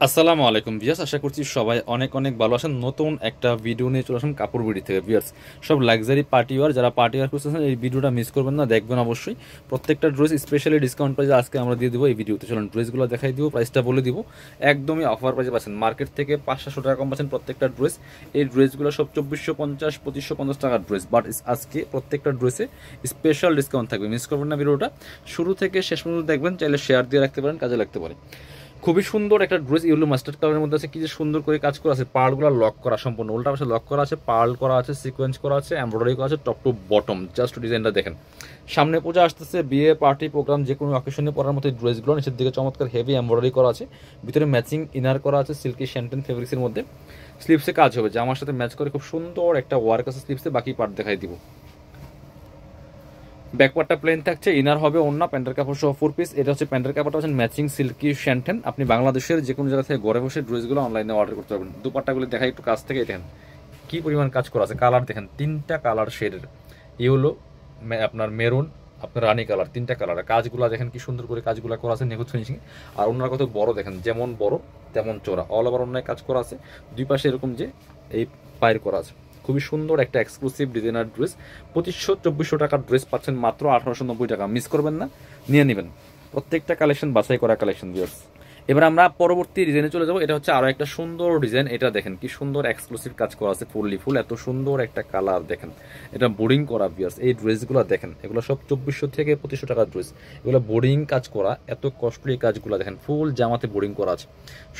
আসসালামু আলাইকুম ভিউয়ার্স, আশা করছি সবাই অনেক অনেক ভালো আছেন। নতুন একটা ভিডিও নিয়ে চলে আসলাম কাপড় বিড়ি থেকে। ভিউয়ার্স, সব লাক্সারি পার্টি ওয়ার, যারা পার্টি ওয়ার করতেছেন এই ভিডিওটা মিস করবেন না, দেখবেন অবশ্যই। প্রত্যেকটা ড্রেস স্পেশালি ডিসকাউন্ট প্রাইসে আজকে আমরা দিয়ে দেবো এই ভিডিওতে। চলুন ড্রেসগুলো দেখাই দিব, প্রাইসটা বলে দিব। একদমই অফার প্রাইসে পাচ্ছেন, মার্কেট থেকে 500 টাকা কম পাচ্ছেন প্রত্যেকটা ড্রেস। এই ড্রেসগুলো সব 2450 2550 টাকার ড্রেস, বাট আজকে প্রত্যেকটা ড্রেসে স্পেশাল ডিসকাউন্ট থাকবে। মিস করবেন না ভিডিওটা, শুরু থেকে শেষ পর্যন্ত দেখবেন। চাইলে শেয়ার দিয়ে রাখতে পারেন, কাজে লাগতে পারে। খুবই সুন্দর একটা ড্রেস, ইয়েলো মাস্টার্ড কালারের মধ্যে আছে। কি যে সুন্দর করে কাজ করা আছে, পার্লগুলো লক করা, সম্পূর্ণ উল্টা পাশে লক করা আছে, পার্ল করা আছে, সিকোয়েন্স করা আছে, এমব্রয়ডারি করা আছে টপ টু বটম। জাস্ট ডিজাইনটা দেখেন। সামনে পূজা আসতেছে, বিয়ে পার্টি প্রোগ্রাম যে কোনো অকেশনে পরার মতো ড্রেসগুলো। নিচের দিকে চমৎকার হেভি এমব্রয়ডারি করা আছে, ভিতরে ম্যাচিং ইনার করা আছে সিল্কি শ্যান্টেন ফেব্রিক্সের মধ্যে। স্লিপসে কাজ হবে, জামার সাথে ম্যাচ করে খুব সুন্দর একটা ওয়ার্ক আছে স্লিপসে। বাকি পার্ট দেখাই দিব। ব্যাকপার্টটা প্লেন থাকছে, ইনার হবে ওন্না, প্যান্টের কাপড় সহ 4 পিস। এটা হচ্ছে প্যান্টের কাপড়টা হচ্ছে ম্যাচিং সিল্কি শ্যান্টেন। আপনি বাংলাদেশের যে কোনো জায়গা থেকে ঘরে বসে ড্রেসগুলো অনলাইনে অর্ডার করতে পারবেন। দুপাট্টাগুলো দেখাই একটু কাছ থেকে, দেখেন কি পরিমাণ কাজ করা আছে। কালার দেখেন, 3টা কালার শেডের, ইয়েলো, আপনার মেরুন, আপনার রানি কালার, 3টা কালার। কাজগুলো দেখেন কি সুন্দর করে কাজগুলো করা আছে, নিখুঁত ফিনিশিং। আর ওনার কত বড় দেখেন, যেমন বড় তেমন চোরা, অল ওভার অন্যায় কাজ করা আছে। দুই পাশে এরকম যে এই পায়ের করা আছে। খুবই সুন্দর একটা এক্সক্লুসিভ ডিজাইনার ড্রেস। 2500-2400 টাকার ড্রেস পাচ্ছেন মাত্র 1890 টাকা। মিস করবেন না, নিয়ে নেবেন। প্রত্যেকটা কালেকশন বাছাই করা কালেকশন ভিউয়ার্স। এবার আমরা পরবর্তী ডিজাইনে চলে যাবো। এটা হচ্ছে আরো একটা সুন্দর ডিজাইন। এটা দেখেন কি সুন্দর এক্সক্লুসিভ কাজ করা আছে, ফুললি ফুল, এত সুন্দর একটা কালার দেখেন। এটা বোর্ডিং করা ভিউয়ার্স। এই ড্রেসগুলো দেখেন, এগুলো সব 2400 থেকে 2500 টাকার ড্রেস। এগুলো বোর্ডিং কাজ করা, এত কস্টলি কাজগুলো দেখেন। ফুল জামাতে বোর্ডিং করা আছে,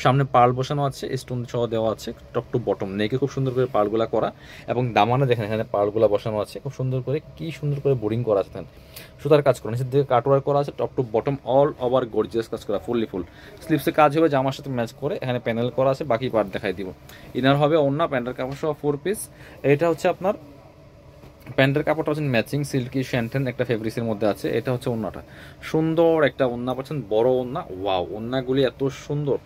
সামনে পার্ল বসানো আছে, স্টোন সহ দেওয়া আছে টপ টু বটম। নেকে খুব সুন্দর করে পার্লগুলা করা, এবং দামানে দেখেন এখানে পার্লগুলা বসানো আছে খুব সুন্দর করে। কি সুন্দর করে বোর্ডিং করা আছে দেখেন, সুতার কাজ করা, নিচের দিকে কাটওয়ার্ক করা আছে top to bottom, all over gorgeous কাজ করা, ফুললি ফুল। স্লিপসে কাজ হবে জামার সাথে ম্যাচ করে, এখানে প্যানেল করা আছে। বাকি পার্ট দেখাই দিব। ইনার হবে ওন্না, প্যান্টের কাপড় সহ 4 পিস। এটা হচ্ছে আপনার প্যান্টের কাপড়টা হচ্ছে ম্যাচিং সিল্কি শ্যান্টেন একটা ফেব্রিক্সের মধ্যে আছে। এটা হচ্ছে ওন্নাটা, সুন্দর একটা ওন্না পাচ্ছেন, বড় ওন্না। ওয়াও, ওন্নাগুলি এত সুন্দর,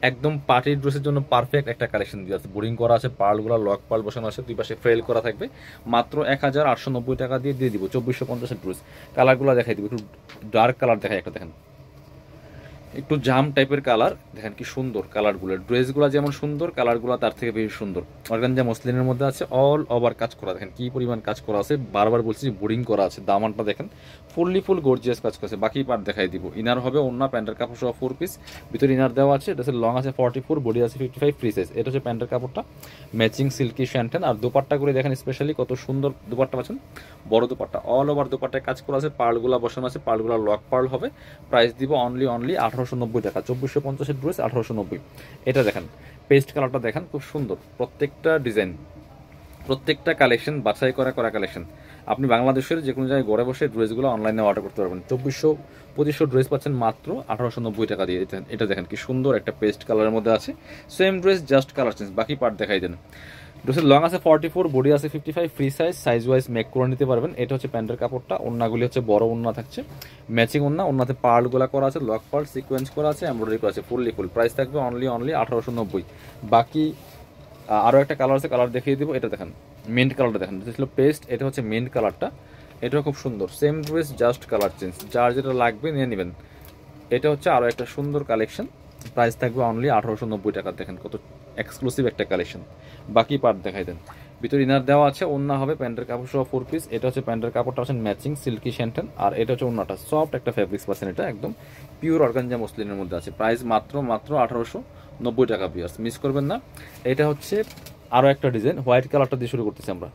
একদম পার্টি ড্রেসের জন্য পারফেক্ট একটা কালেকশন দিয়ে আছে। বোরিং করা আছে, পার্লগুলো লক পার্ল বসানো আছে, দুই পাশে ফ্রেল করা থাকবে। মাত্র 1890 টাকা দিয়ে দিব 2450 ড্রেস। কালারগুলো দেখাই দিব, একটু ডার্ক কালার দেখাই। একটা দেখেন একটু জাম টাইপের কালার, দেখেন কি সুন্দর কালারগুলো। ড্রেসগুলো যেমন সুন্দর, কালারগুলো তার থেকে বেশি সুন্দর। অর্গানজা মসলিনের মধ্যে আছে, অল ওভার কাজ করা, দেখেন কি পরিমাণ কাজ করা আছে। বারবার বলছি বোরিং করা আছে। দামানটা দেখেন ফুললি ফুল গর্জিয়াস কাজ করেছে। বাকি পার্ট দেখাই দিব। ইনার হবে ওন্না, প্যান্টের কাপড় সহ 4 পিস। ভিতরে ইনার দেওয়া আছে, এটা লং আছে 44, বডি আছে 55, ফ্রি সাইজ। এটা হচ্ছে প্যান্টের কাপড়টা ম্যাচিং সিল্কি শ্যান্টেন। আর দুপাট্টা করে দেখেন স্পেশালি কত সুন্দর দুপাট্টা পাচ্ছেন, বড় দুপাট্টা, অল ওভার দুপাট্টায় কাজ করা আছে। পার্লগুলো বসানো আছে, পার্লগুলো লক পার্ল হবে। প্রাইস দিব অনলি 1890 টাকা। 2450 ড্রেস 1890। এটা দেখেন পেস্ট কালারটা দেখেন, খুব সুন্দর প্রত্যেকটা ডিজাইন, প্রত্যেকটা কালেকশন বাছাই করা করা কালেকশন। আপনি বাংলাদেশের যে কোনো জায়গায় ঘরে বসে ড্রেসগুলো অনলাইনে অর্ডার করতে পারবেন। 2400-2500 ড্রেস পাচ্ছেন মাত্র 1890 টাকা দিয়ে। এটা দেখেন কি সুন্দর একটা পেস্ট কালারের মধ্যে আছে, same dress just colour change. বাকি পার্ট দেখাই দেন। ড্রেসের লং আছে 44, বডি আছে 55, free size, size wise make করে নিতে পারবেন। এটা হচ্ছে প্যান্টের কাপড়টা। ওন্নাগুলি হচ্ছে বড় ওন্না থাকছে, ম্যাচিং ওন্না। ওন্নাতে পার্লগুলা করা আছে, লক পার্ল সিকোয়েন্স করা আছে, এমব্রয়ডারি করা আছে, ফুললি ফুল। প্রাইস থাকবে অনলি 1890। বাকি আরও একটা কালার আছে, কালার দেখিয়ে দিব। এটা দেখেন মিন্ট কালারটা দেখেন, এটা ছিল পেস্ট, এটা হচ্ছে মিন্ট কালারটা। এটাও খুব সুন্দর, same dress just colour change. যার যেটা লাগবে নিয়ে নেবেন। এটা হচ্ছে আরও একটা সুন্দর কালেকশন। প্রাইস থাকবে অনলি 1890 টাকা। দেখেন কত এক্সক্লুসিভ একটা কালেকশন। বাকি পার্ট দেখাই দেন। ভিতরে ইনার দেওয়া আছে, ওন্না হবে প্যান্টের কাপড় সহ 4 পিস। এটা হচ্ছে প্যান্টের কাপড়টা হচ্ছে ম্যাচিং সিল্কি শ্যান্টেন। আর এটা হচ্ছে ওন্নাটা, সফট একটা ফেব্রিক্স পাচ্ছেন, এটা একদম পিওর অর্গানজা মসলিনের মধ্যে আছে। প্রাইস মাত্র 1890 টাকা। ভিউয়ার্স মিস করবেন না। এটা হচ্ছে আরও একটা ডিজাইন, হোয়াইট কালারটা দিয়ে শুরু করতেছি আমরা।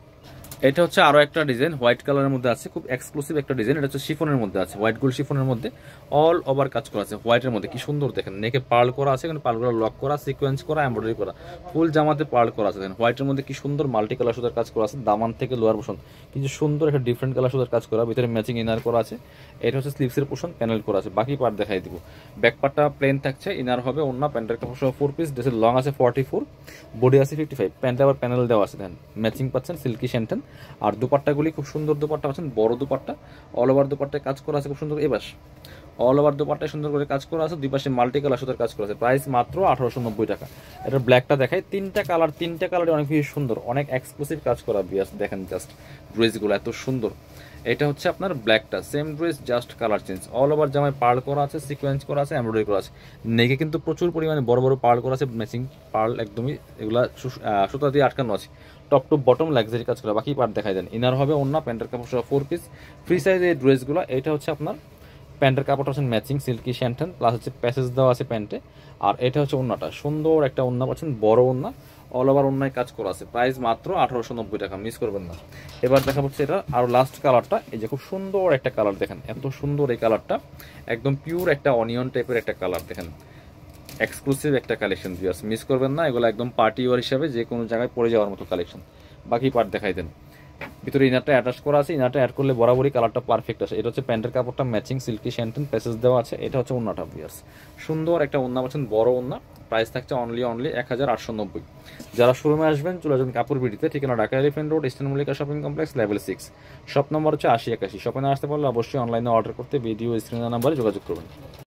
এটা হচ্ছে আরো একটা ডিজাইন, হোয়াইট কালারের মধ্যে আছে, খুব এক্সক্লুসিভ একটা ডিজাইন। এটা হচ্ছে শিফনের মধ্যে আছে, হোয়াইট গোল্ড শিফনের মধ্যে অল ওভার কাজ করা আছে। হোয়াইটের মধ্যে কি সুন্দর দেখেন, নেকে পার্ল করা আছে, এখানে পার্লগুলো লক করা, সিকোয়েন্স করা, এমব্রয়ডারি করা, ফুল জামাতে পার্ল করা আছে। দেখেন হোয়াইটের মধ্যে কি সুন্দর মাল্টি কালার সুতার কাজ করা আছে। দামান থেকে লোয়ার পোর্শন কিন্তু সুন্দর একটা ডিফারেন্ট কালার সুতার কাজ করা, ভিতরে ম্যাচিং ইনার করা আছে। এটা হচ্ছে স্লিভসের পোর্শন, প্যানেল করা আছে। বাকি পার্ট দেখাই দিব। ব্যাক পার্টটা প্লেন থাকছে, ইনার হবে ওন্না, প্যান্টের কাপড় সহ 4 পিস। ড্রেসের লং আছে 44, বডি আছে 55, প্যান্টে আবার প্যানেল দেওয়া আছে। দেখেন ম্যাচিং পাচ্ছেন সিল্কি শ্যান্টেন। আর দুপাট্টাগুলি খুব সুন্দর দুপাট্টা পাচ্ছেন, বড় দুপাট্টা, অল ওভার দুপাট্টায় কাজ করা আছে খুব সুন্দর। এবার অল ওভার দুপাট্টায় সুন্দর করে কাজ করা আছে, দুই পাশে মাল্টি কালার সুতার কাজ করা আছে। প্রাইস মাত্র 1890 টাকা। এটা ব্ল্যাকটা দেখাই, 3টা কালার, 3টা কালারে অনেক বেশি সুন্দর, অনেক এক্সক্লুসিভ কাজ করা। বিয়াস দেখেন জাস্ট ড্রেসগুলো এত সুন্দর, এটা হচ্ছে আপনার ব্ল্যাকটা, same dress just colour change. All over জামায় পার্ল করা আছে, সিকোয়েন্স করা আছে, এমব্রয়ডারি করা আছে। নেকে কিন্তু প্রচুর পরিমাণে বড় বড় পার্ল করা আছে, ম্যাচিং পার্ল একদমই, এগুলা সুতা দিয়ে আটকানো আছে। টপ টু বটম লাক্সারি কাজ করা। বাকি পার্ট দেখাই দেন। ইনার হবে অন্য, প্যান্টের কাপড় সহ 4 পিস ফ্রি সাইজ এই ড্রেসগুলো। এটা হচ্ছে আপনার প্যান্টের কাপড়টা হচ্ছে ম্যাচিং সিল্কি শ্যান্টেন, প্লাস হচ্ছে প্যাসেজ দেওয়া আছে প্যান্টে। আর এটা হচ্ছে ওন্নাটা, সুন্দর একটা ওন্না পাচ্ছেন, বড় ওন্না, অল ওভার ওন্নায় কাজ করা আছে। প্রাইস মাত্র 1890 টাকা, মিস করবেন না। এবার দেখা হচ্ছে এটা আর লাস্ট কালারটা, এই যে খুব সুন্দর একটা কালার দেখেন, এত সুন্দর এই কালারটা, একদম পিওর একটা অনিয়ন টাইপের একটা কালার দেখেন, এক্সক্লুসিভ একটা কালেকশন ভিউয়ার্স, মিস করবেন না। এগুলো একদম পার্টি ওয়ার হিসাবে যে কোনো জায়গায় পরে যাওয়ার মতো কালেকশন। বাকি পার্ট দেখাই দেন। ভিতরে ইনারটা অ্যাটাচ করা আছে, ইনারটা অ্যাড করলে বরাবরই কালারটা পারফেক্ট আছে। এটা হচ্ছে প্যান্টের কাপড়টা ম্যাচিং সিল্কি শ্যান্টেন, প্যাসেজ দেওয়া আছে। এটা হচ্ছে ওন্নাটা ভিউয়ার্স, সুন্দর একটা ওন্না পাচ্ছেন, বড় ওন্না। প্রাইস থাকছে অনলি 1890। যারা শোরুমে আসবেন চলে যাবেন কাপড় বিডিতে, ঠিকানা Dhaka elephant road, eastern Mallika shopping complex, level 6, shop number হচ্ছে 8081। শপে না আসতে পারলে অবশ্যই অনলাইনে অর্ডার করতে ভিডিও স্ক্রিনের নাম্বারে যোগাযোগ করবেন।